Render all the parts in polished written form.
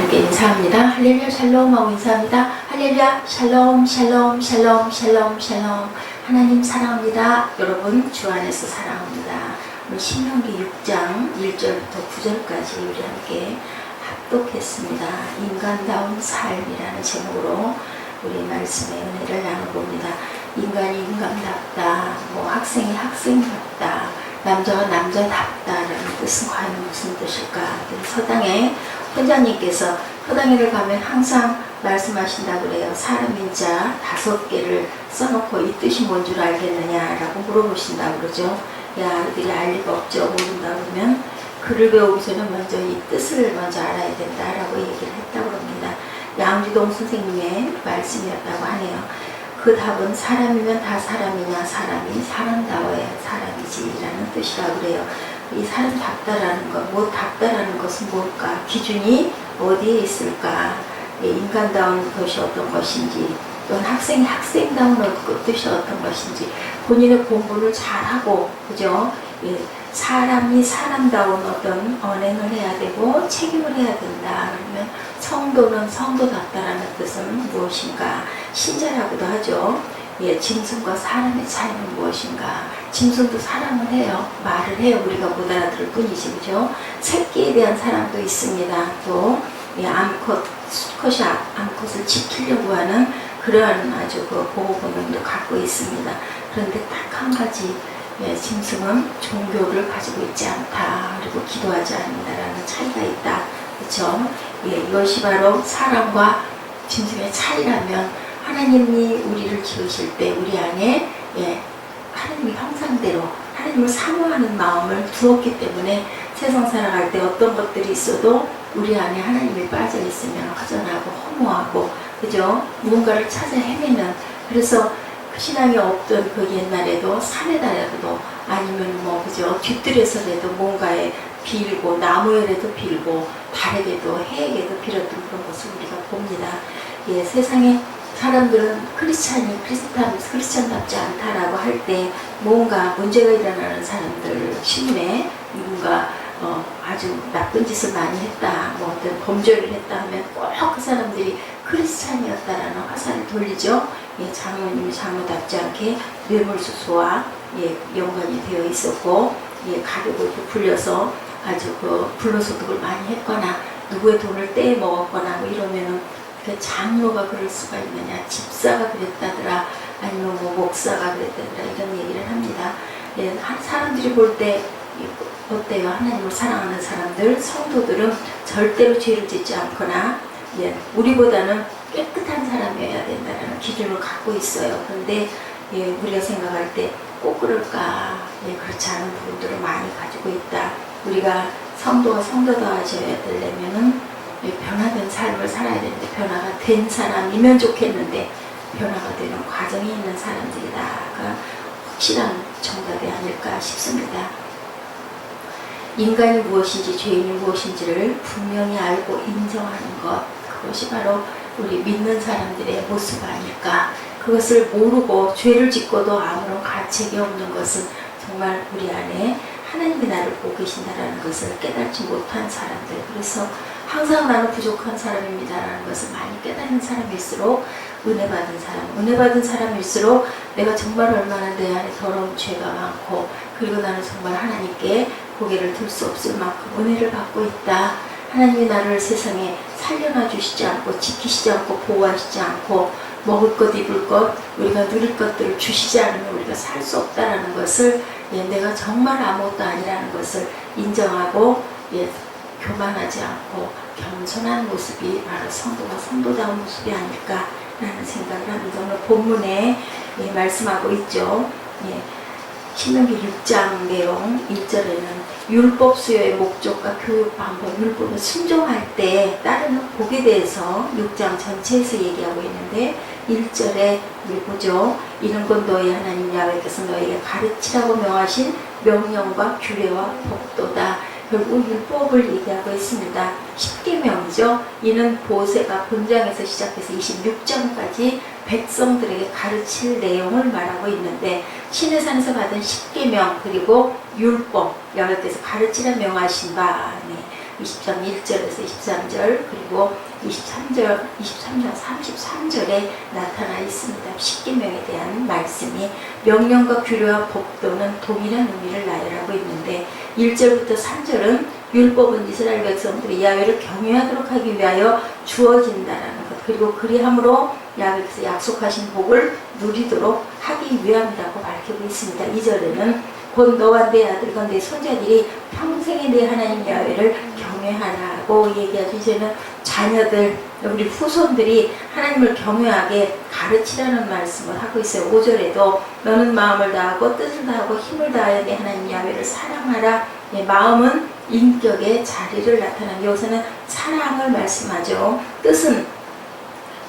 함께 인사합니다. 할렐루야 샬롬 하고 인사합니다. 할렐루야 샬롬 샬롬 샬롬 샬롬 샬롬. 하나님 사랑합니다. 여러분 주 안에서 사랑합니다. 오늘 신명기 6장 1절부터 9절까지 우리 함께 합독했습니다. 인간다운 삶이라는 제목으로 우리 말씀의 은혜를 나눠봅니다. 인간이 인간답다, 학생이 학생답다, 남자가 남자답다라는 뜻은 과연 무슨 뜻일까? 서당에 선장님께서 서당에를 가면 항상 말씀하신다고 그래요. 사람 인자 5개를 써놓고 이 뜻이 뭔 줄 알겠느냐라고 물어보신다고 그러죠. 야, 너희들이 알 리가 없죠. 모른다 그러면 글을 배우기 전에 먼저 이 뜻을 먼저 알아야 된다라고 얘기를 했다고 합니다. 양주동 선생님의 말씀이었다고 하네요. 그 답은 사람이면 다 사람이냐, 사람이 사람다워야 사람이지 라는 뜻이라고 그래요. 이 사람답다라는 것, 답다라는 것은 뭘까? 기준이 어디에 있을까? 인간다운 것이 어떤 것인지, 또는 학생이 학생다운 뜻이 어떤 것인지, 본인의 공부를 잘하고, 그죠? 사람이 사람다운 어떤 언행을 해야 되고 책임을 해야 된다. 그러면 성도는 성도답다라는 뜻은 무엇인가? 신자라고도 하죠. 짐승과 사람의 차이는 무엇인가? 짐승도 사랑을 해요. 말을 해요. 우리가 못 알아들을 뿐이지, 그죠? 새끼에 대한 사랑도 있습니다. 또 수컷이 암컷을 지키려고 하는 그러한 아주 보호 본능도 갖고 있습니다. 그런데 딱 한 가지, 짐승은 종교를 가지고 있지 않다. 그리고 기도하지 않는다라는 차이가 있다. 그렇죠? 이것이 바로 사람과 짐승의 차이라면 하나님이 우리를 지으실 때 우리 안에 하나님의 형상대로 하나님을 사모하는 마음을 두었기 때문에 세상 살아갈 때 어떤 것들이 있어도 우리 안에 하나님이 빠져 있으면 허전하고 허무하고, 그죠? 무언가를 찾아 헤매는, 그래서 신앙이 없던 그 옛날에도 산에다라도 아니면 그죠? 뒷뜰에서라도 뭔가에 빌고, 나무에라도 빌고, 달에게도 해에게도 빌었던 그런 것을 우리가 봅니다. 세상에 사람들은 크리스찬답지 않다라고 할 때 뭔가 문제가 일어나는 사람들 신문에 누군가 아주 나쁜 짓을 많이 했다, 어떤 범죄를 했다 하면 꼭 그 사람들이 크리스찬이었다라는 화살을 돌리죠. 장모님이 장모답지 않게 뇌물수수와 연관이 되어 있었고, 가족을 불려서 아주 불로소득을 많이 했거나 누구의 돈을 떼 먹었거나 이러면은 그 장로가 그럴 수가 있느냐, 집사가 그랬다더라, 아니면 목사가 그랬다더라, 이런 얘기를 합니다. 사람들이 볼 때 어때요? 하나님을 사랑하는 사람들, 성도들은 절대로 죄를 짓지 않거나 우리보다는 깨끗한 사람이어야 된다는 기준을 갖고 있어요. 그런데 우리가 생각할 때 꼭 그럴까? 그렇지 않은 부분들을 많이 가지고 있다. 우리가 성도가 성도다워져야 되려면은 변화된 삶을 살아야 되는데, 변화가 된 사람이면 좋겠는데 변화가 되는 과정이 있는 사람들이다가 확실한 정답이 아닐까 싶습니다. 인간이 무엇인지 죄인이 무엇인지를 분명히 알고 인정하는 것, 그것이 바로 우리 믿는 사람들의 모습 아닐까. 그것을 모르고 죄를 짓고도 아무런 가책이 없는 것은 정말 우리 안에 하나님이 나를 보고 계신다라는 것을 깨닫지 못한 사람들, 그래서 항상 나는 부족한 사람입니다라는 것을 많이 깨닫는 사람일수록 은혜 받은 사람일수록 내가 정말 얼마나 내 안에 더러운 죄가 많고, 그리고 나는 정말 하나님께 고개를 들 수 없을 만큼 은혜를 받고 있다. 하나님이 나를 세상에 살려놔 주시지 않고 지키시지 않고 보호하시지 않고 먹을 것 입을 것 우리가 누릴 것들을 주시지 않으면 우리가 살 수 없다라는 것을, 내가 정말 아무것도 아니라는 것을 인정하고 교만하지 않고 겸손한 모습이 바로 성도가 성도다운 모습이 아닐까라는 생각을 합니다. 오늘 본문에 말씀하고 있죠. 신명기 6장 내용 1절에는 율법 수여의 목적과 교육 방법, 율법을 순종할 때 따르는 복에 대해서 6장 전체에서 얘기하고 있는데 1절에 보죠. 이는 곧 너희 하나님 야훼께서 너희에게 가르치라고 명하신 명령과 규례와 법도다. 결국 율법을 얘기하고 있습니다. 10계명이죠. 이는 모세가 본장에서 시작해서 26장까지 백성들에게 가르칠 내용을 말하고 있는데, 시내산에서 받은 10계명 그리고 율법, 야훼께서 가르치라 명하신 바, 20장 1절에서 23절 그리고 23장 33절에 나타나 있습니다. 십계명에 대한 말씀이 명령과 규례와 법도는 동일한 의미를 나열하고 있는데 1절부터 3절은 율법은 이스라엘 백성들이 야훼를 경외하도록 하기 위하여 주어진다라는 것, 그리고 그리함으로 야훼께서 약속하신 복을 누리도록 하기 위함이라고 밝히고 있습니다. 2절에는 곧 너와 내 아들과 내 손자들이 평생에 내 하나님 야훼를 경외하라고 얘기하죠. 이제는 자녀들, 우리 후손들이 하나님을 경외하게 가르치라는 말씀을 하고 있어요. 5절에도 너는 마음을 다하고 뜻을 다하고 힘을 다하여 내 하나님 야훼를 사랑하라. 마음은 인격의 자리를 나타나는, 여기서는 사랑을 말씀하죠. 뜻은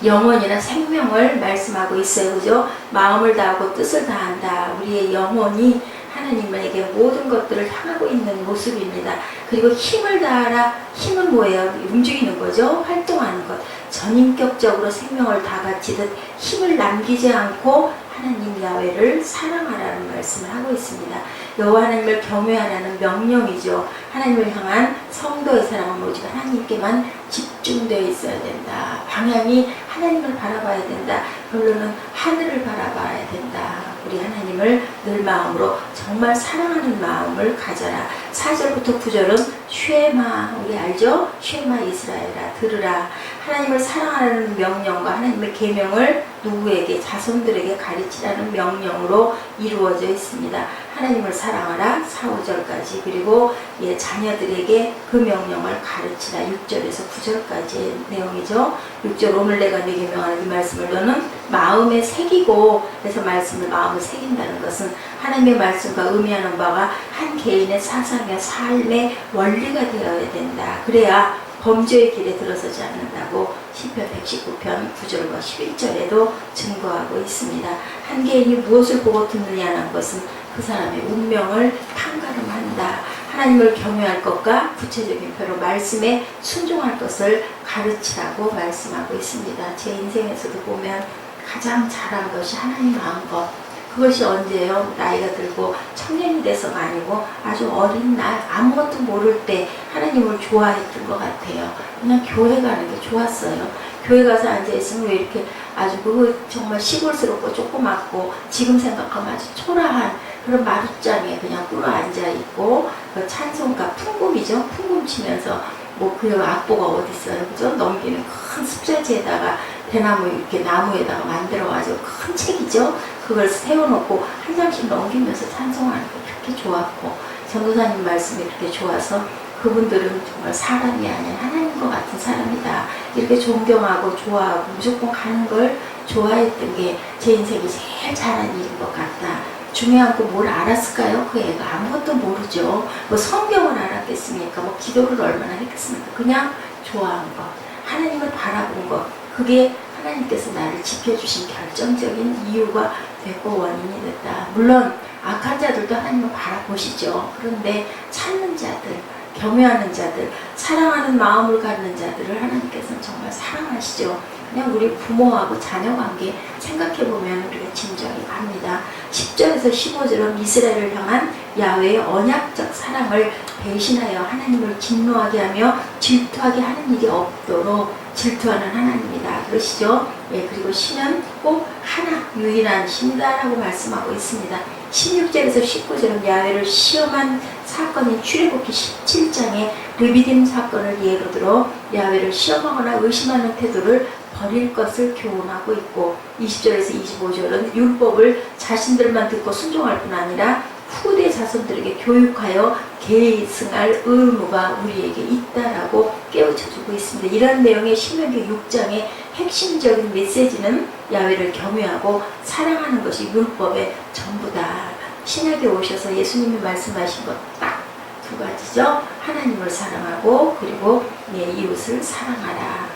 영혼이나 생명을 말씀하고 있어요. 그죠? 마음을 다하고 뜻을 다한다. 우리의 영혼이 하나님에게 모든 것들을 향하고 있는 모습입니다. 그리고 힘을 다하라. 힘은 뭐예요? 움직이는 거죠. 활동하는 것. 전인격적으로 생명을 다 바치듯 힘을 남기지 않고 하나님 야훼를 사랑하라는 말씀을 하고 있습니다. 여호와 하나님을 경외하라는 명령이죠. 하나님을 향한 성도의 사랑은 오직 하나님께만 집중되어 있어야 된다. 방향이 하나님을 바라봐야 된다. 결론은 하늘을 바라봐야 된다. 우리 하나님을 늘 마음으로 정말 사랑하는 마음을 가져라. 4절부터 9절은 쉐마, 우리 알죠? 쉐마 이스라엘아, 들으라. 하나님을 사랑하라는 명령과 하나님의 계명을 누구에게? 자손들에게 가르치라는 명령으로 이루어져 있습니다. 하나님을 사랑하라 4, 5절까지, 그리고 자녀들에게 그 명령을 가르치라 6절에서 9절까지의 내용이죠. 6절 오늘 내가 네게 명하는 이 말씀을 너는 마음에 새기고, 그래서 말씀을 마음에 새긴다는 것은 하나님의 말씀과 의미하는 바가 한 개인의 사상과 삶의 원리가 되어야 된다. 그래야 범죄의 길에 들어서지 않는다고 시편 119편 9절과 11절에도 증거하고 있습니다. 한 개인이 무엇을 보고 듣느냐는 것은 그 사람의 운명을 판가름한다. 하나님을 경외할 것과 구체적인 표로 말씀에 순종할 것을 가르치라고 말씀하고 있습니다. 제 인생에서도 보면 가장 잘한 것이 하나님 아는 것. 그것이 언제예요? 나이가 들고 청년이 돼서가 아니고 아주 어린 날 아무것도 모를 때 하나님을 좋아했던 것 같아요. 그냥 교회 가는 게 좋았어요. 교회 가서 앉아있으면 왜 이렇게 아주 그거 정말 시골스럽고 조그맣고 지금 생각하면 아주 초라한 그런 마룻장에 그냥 꿇어 앉아있고 그 찬송가 풍금이죠. 풍금 치면서 뭐 그 악보가 어디 있어요. 그죠? 넘기는 큰 습자지에다가 대나무 이렇게 나무에다가 만들어가지고 큰 책이죠. 그걸 세워놓고 한 장씩 넘기면서 찬송하는 게 그렇게 좋았고, 전도사님 말씀이 그렇게 좋아서 그분들은 정말 사람이 아닌 하나님과 같은 사람이다. 이렇게 존경하고 좋아하고 무조건 가는 걸 좋아했던 게 제 인생이 제일 잘한 일인 것 같다. 중요한 거 뭘 알았을까요? 그 애가 아무것도 모르죠. 뭐 성경을 알았겠습니까? 뭐 기도를 얼마나 했겠습니까? 그냥 좋아한 것, 하나님을 바라본 것, 그게 하나님께서 나를 지켜주신 결정적인 이유가 되고 원인이 됐다. 물론 악한 자들도 하나님을 바라보시죠. 그런데 찾는 자들, 경외하는 자들, 사랑하는 마음을 갖는 자들을 하나님께서는 정말 사랑하시죠. 그냥 우리 부모하고 자녀 관계 생각해보면 우리가 짐작이 갑니다. 10절에서 15절은 이스라엘을 향한 야훼의 언약적 사랑을 배신하여 하나님을 진노하게 하며 질투하게 하는 일이 없도록 질투하는 하나님이다. 그러시죠? 그리고 신은 꼭 하나, 유일한 신이다라고 말씀하고 있습니다. 16절에서 19절은 야훼를 시험한 사건인 출애굽기 17장의 르비딤 사건을 예로 들어 야훼를 시험하거나 의심하는 태도를 버릴 것을 교훈하고 있고, 20절에서 25절은 율법을 자신들만 듣고 순종할 뿐 아니라 후대 자손들에게 교육하여 계승할 의무가 우리에게 있다라고 깨우쳐주고 있습니다. 이런 내용의 신명기 6장의 핵심적인 메시지는 야훼를 경외하고 사랑하는 것이 율법의 전부다. 신약에 오셔서 예수님이 말씀하신 것 딱 두 가지죠. 하나님을 사랑하고 그리고 내 이웃을 사랑하라.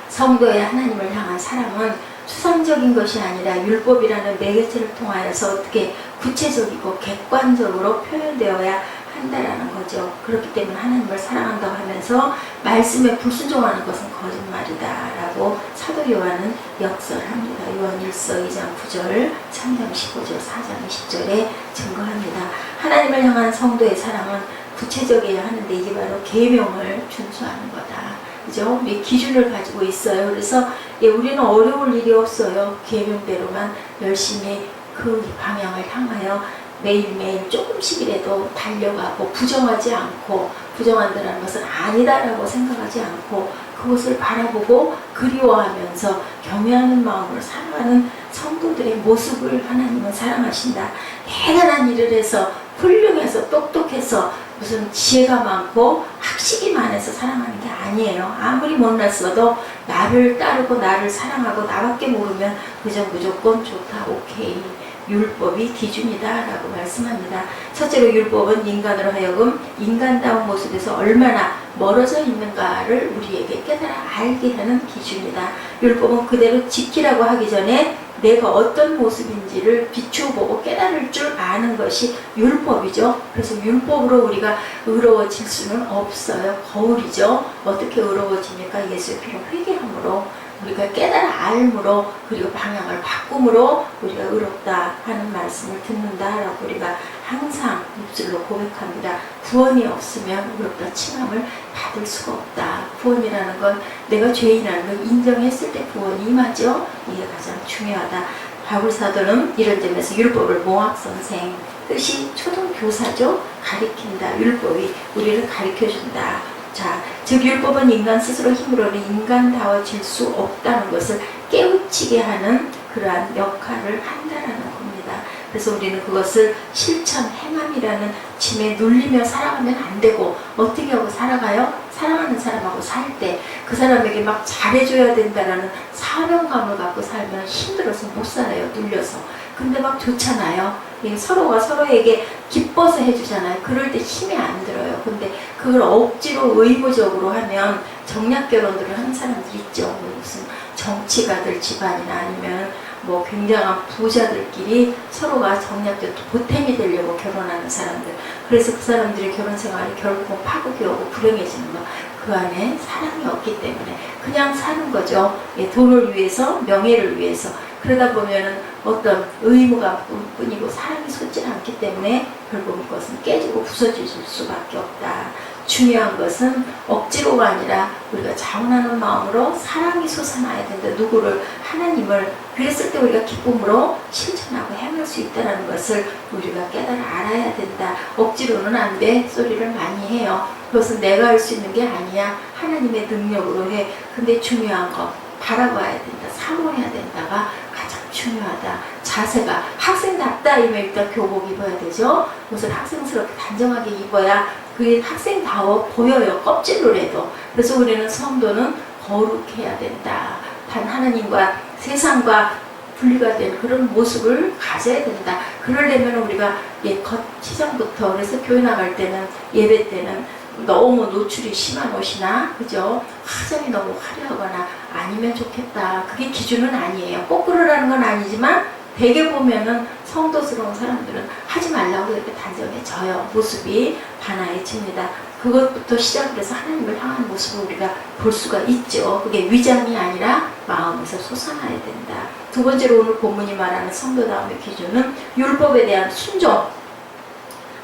성도의 하나님을 향한 사랑은 추상적인 것이 아니라 율법이라는 매개체를 통하여서 어떻게 구체적이고 객관적으로 표현되어야 한다라는 거죠. 그렇기 때문에 하나님을 사랑한다고 하면서 말씀에 불순종하는 것은 거짓말이다 라고 사도 요한은 역설합니다. 요한 1서 2장 9절, 3장 15절, 4장 20절에 증거합니다. 하나님을 향한 성도의 사랑은 구체적이어야 하는데 이게 바로 계명을 준수하는 거다. 그죠? 우리 기준을 가지고 있어요. 그래서 우리는 어려울 일이 없어요. 계명대로만 열심히 그 방향을 향하여 매일매일 조금씩이라도 달려가고 부정하지 않고 부정한다는 것은 아니다라고 생각하지 않고 그것을 바라보고 그리워하면서 경외하는 마음으로 살아가는 성도들의 모습을 하나님은 사랑하신다. 대단한 일을 해서 훌륭해서 똑똑해서 무슨 지혜가 많고 학식이 많아서 사랑하는 게 아니에요. 아무리 못났어도 나를 따르고 나를 사랑하고 나밖에 모르면 그저 무조건 좋다, 오케이. 율법이 기준이다 라고 말씀합니다. 첫째로 율법은 인간으로 하여금 인간다운 모습에서 얼마나 멀어져 있는가를 우리에게 깨달아 알게 하는 기준이다. 율법은 그대로 지키라고 하기 전에 내가 어떤 모습인지를 비추어보고 깨달을 줄 아는 것이 율법이죠. 그래서 율법으로 우리가 의로워질 수는 없어요. 거울이죠. 어떻게 의로워집니까? 예수의 피로 회개함으로 우리가 깨달아 알므로 그리고 방향을 바꿈으로 우리가 의롭다 하는 말씀을 듣는다라고 우리가 항상 입술로 고백합니다. 구원이 없으면 의롭다 칭함을 받을 수가 없다. 구원이라는 건 내가 죄인이라는 걸 인정했을 때 구원이 임하죠. 이게 가장 중요하다. 바울 사도는 이런 점에서 율법을 모학선생, 뜻이 초등교사죠. 가리킨다. 율법이 우리를 가리켜준다. 자, 즉 율법은 인간 스스로 힘으로는 인간다워질 수 없다는 것을 깨우치게 하는 그러한 역할을 한다라는 겁니다. 그래서 우리는 그것을 실천, 행함이라는 짐에 눌리며 살아가면 안 되고 어떻게 하고 살아가요? 사랑하는 사람하고 살 때 그 사람에게 막 잘해줘야 된다라는 사명감을 갖고 살면 힘들어서 못 살아요. 눌려서. 근데 막 좋잖아요. 서로가 서로에게 기뻐서 해주잖아요. 그럴 때 힘이 안 들어요. 근데 그걸 억지로 의무적으로 하면 정략 결혼들을 하는 사람들 있죠. 무슨 정치가들 집안이나 아니면 뭐 굉장한 부자들끼리 서로가 정략적 보탬이 되려고 결혼하는 사람들. 그래서 그 사람들의 결혼 생활이 결국은 파국이 오고 불행해지는 거. 그 안에 사랑이 없기 때문에 그냥 사는 거죠. 돈을 위해서, 명예를 위해서. 그러다 보면은 어떤 의무가 뿐이고 사랑이 솟지 않기 때문에 결국 그것은 깨지고 부서질 수밖에 없다. 중요한 것은 억지로가 아니라 우리가 자원하는 마음으로 사랑이 솟아나야 된다. 누구를, 하나님을. 그랬을 때 우리가 기쁨으로 실천하고 행할 수 있다는 것을 우리가 깨달아 알아야 된다. 억지로는 안 돼. 소리를 많이 해요. 그것은 내가 할 수 있는 게 아니야. 하나님의 능력으로 해. 근데 중요한 거 바라봐야 된다. 사모해야 된다가 가장 중요하다. 자세가 학생답다 이면 일단 교복 입어야 되죠. 옷을 학생스럽게 단정하게 입어야 그게 학생다워 보여요. 껍질로라도. 그래서 우리는 성도는 거룩해야 된다. 단 하나님과 세상과 분리가 된 그런 모습을 가져야 된다. 그러려면 우리가 겉 치장부터 그래서 교회 나갈 때는 예배 때는 너무 노출이 심한 옷이나 그죠? 화장이 너무 화려하거나 아니면 좋겠다. 그게 기준은 아니에요. 꼭 그러라는 건 아니지만 대개 보면은 성도스러운 사람들은 하지 말라고 이렇게 단정해져요. 모습이 반하해집니다. 그것부터 시작을 해서 하나님을 향한 모습을 우리가 볼 수가 있죠. 그게 위장이 아니라 마음에서 솟아나야 된다. 두 번째로 오늘 본문이 말하는 성도다움의 기준은 율법에 대한 순종.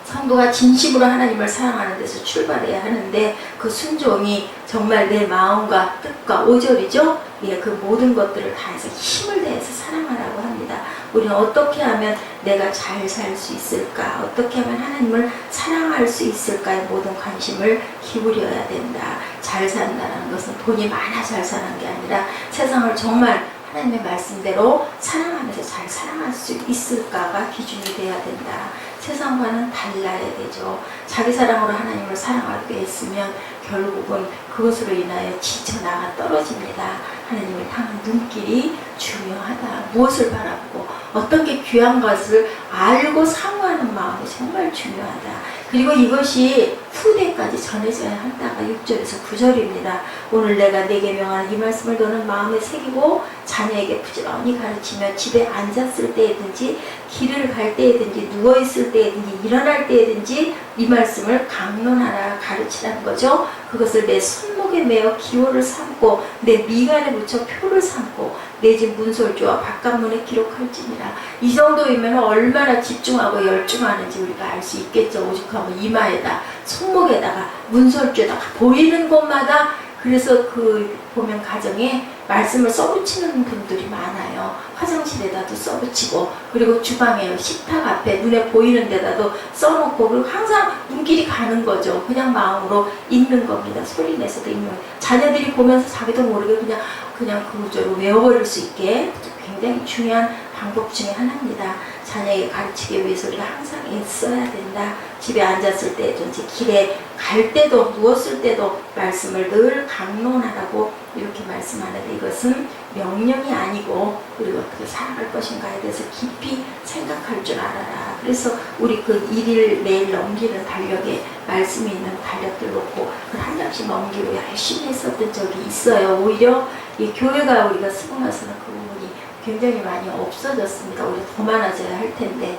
성도가 진심으로 하나님을 사랑하는 데서 출발해야 하는데 그 순종이 정말 내 마음과 뜻과 오절이죠. 그 모든 것들을 다해서 힘을 다해서 사랑하라고 합니다. 우리는 어떻게 하면 내가 잘 살 수 있을까? 어떻게 하면 하나님을 사랑할 수 있을까에 모든 관심을 기울여야 된다. 잘 산다는 것은 돈이 많아 잘 사는 게 아니라 세상을 정말 하나님의 말씀대로 사랑하면서 잘 사랑할 수 있을까가 기준이 돼야 된다. 세상과는 달라야 되죠. 자기 사랑으로 하나님을 사랑하게 했으면 결국은 그것으로 인하여 지쳐나가 떨어집니다. 하나님을 향한 눈길이 중요하다. 무엇을 바라보고 어떤 게 귀한 것을 알고 사모하는 마음이 정말 중요하다. 그리고 이것이 후대까지 전해져야 한다가 6절에서 9절입니다. 오늘 내가 내게 명하는 이 말씀을 너는 마음에 새기고 자녀에게 부지런히 가르치며 집에 앉았을 때에든지 길을 갈 때에든지 누워있을 때에든지 일어날 때에든지 이 말씀을 강론하라 가르치라는 거죠. 그것을 내 손목에 메어 기호를 삼고 내 미간에 붙여 표를 삼고 내 집 문설주와 바깥문에 기록할지니라. 이 정도이면 얼마나 집중하고 열중하는지 우리가 알 수 있겠죠. 오죽하면 이마에다 손목에다가 문설주에다가 보이는 곳마다 그래서 그 보면 가정에 말씀을 써붙이는 분들이 많아요. 화장실에다도 써붙이고 그리고 주방에 식탁 앞에 눈에 보이는 데다도 써놓고 그리고 항상 눈길이 가는 거죠. 그냥 마음으로 읽는 겁니다. 소리 내서도 읽는 거예요. 자녀들이 보면서 자기도 모르게 그냥 그 구조로 외워버릴 수 있게 굉장히 중요한 방법 중에 하나입니다. 자녀에게 가르치기 위해서 우리가 항상 애써야 된다. 집에 앉았을 때든지 길에 갈 때도 누웠을 때도 말씀을 늘 강론하라고 이렇게 말씀하는데 이것은 명령이 아니고 우리가 어떻게 살아갈 것인가에 대해서 깊이 생각할 줄 알아라. 그래서 우리 그 일일 매일 넘기는 달력에 말씀이 있는 달력들 놓고 한 장씩 넘기고 열심히 했었던 적이 있어요. 오히려 이 교회가 우리가 쓰고 나서는 그 부분이 굉장히 많이 없어졌습니다. 오히려 더 많아져야 할 텐데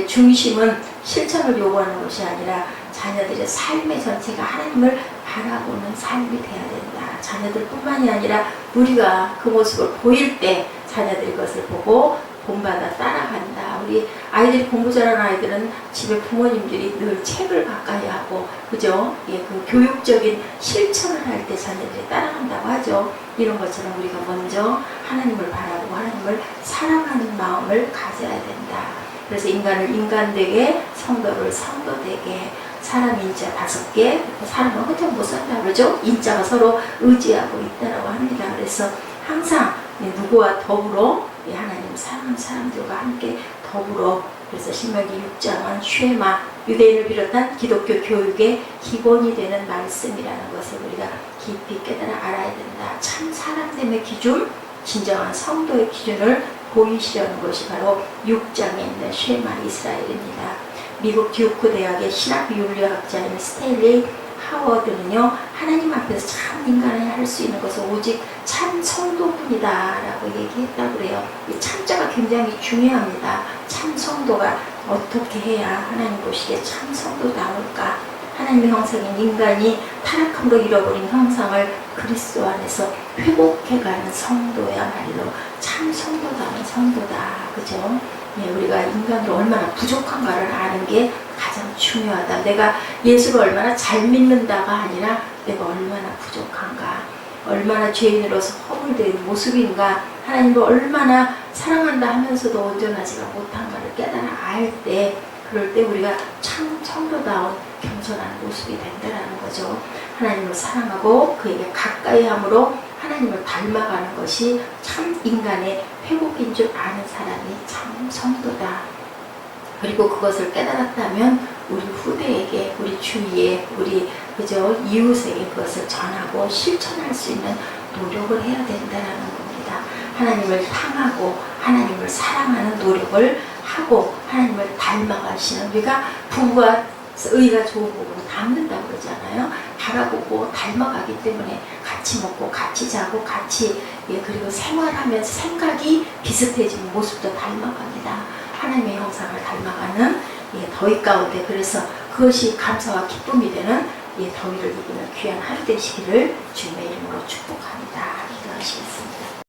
중심은 실천을 요구하는 것이 아니라 자녀들의 삶의 전체가 하나님을 바라보는 삶이 돼야 된다. 자녀들뿐만이 아니라 우리가 그 모습을 보일 때 자녀들이 그것을 보고 본받아 따라간다. 우리 아이들이 공부 잘하는 아이들은 집에 부모님들이 늘 책을 가까이 하고 그죠? 그 교육적인 실천을 할 때 자녀들이 따라간다고 하죠. 이런 것처럼 우리가 먼저 하나님을 바라보고 하나님을 사랑하는 마음을 가져야 된다. 그래서 인간을 인간되게 성도를 성도되게 사람 인자 5개 사람은 혼자 못 산다 그러죠. 인자가 서로 의지하고 있다라고 합니다. 그래서 항상 누구와 더불어 하나님 사랑하는 사람들과 함께 더불어 그래서 신명기 6장은 쉐마 유대인을 비롯한 기독교 교육의 기본이 되는 말씀이라는 것을 우리가 깊이 깨달아 알아야 된다. 참 사람됨의 기준 진정한 성도의 기준을 보이시려는 것이 바로 6장에 있는 쉐마 이스라엘입니다. 미국 듀크 대학의 신학윤리학자인 스탠리 하워드는요, 하나님 앞에서 참 인간이 할 수 있는 것은 오직 참 성도뿐이다 라고 얘기했다고 그래요. 이 참자가 굉장히 중요합니다. 참 성도가 어떻게 해야 하나님 보시기에 참 성도다울까? 하나님의 형상인 인간이 타락함으로 잃어버린 형상을 그리스도 안에서 회복해가는 성도야말로 참 성도다운 성도다. 그죠? 우리가 인간으로 얼마나 부족한가를 아는 게 가장 중요하다. 내가 예수를 얼마나 잘 믿는다가 아니라 내가 얼마나 부족한가, 얼마나 죄인으로서 허물된 모습인가, 하나님을 얼마나 사랑한다 하면서도 온전하지가 못한가를 깨달아 알 때, 그럴 때 우리가 참 성도다운 겸손한 모습이 된다는 거죠. 하나님을 사랑하고 그에게 가까이 함으로 하나님을 닮아가는 것이 참 인간의 회복인 줄 아는 사람이 참 성도다. 그리고 그것을 깨달았다면 우리 후대에게, 우리 주위에, 우리 그저 이웃에게 그것을 전하고 실천할 수 있는 노력을 해야 된다는 겁니다. 하나님을 향하고 하나님을 사랑하는 노력을 하고 하나님을 닮아가시는, 우리가 부부가 의가 좋은 부부는 닮는다고 그러잖아요. 바라보고 닮아가기 때문에 같이 먹고 같이 자고 같이 그리고 생활하면서 생각이 비슷해지는 모습도 닮아갑니다. 하나님의 형상을 닮아가는 더위 가운데, 그래서 그것이 감사와 기쁨이 되는 더위를 이기는 귀한 하루 되시기를 주님의 이름으로 축복합니다. 기도하시겠습니다.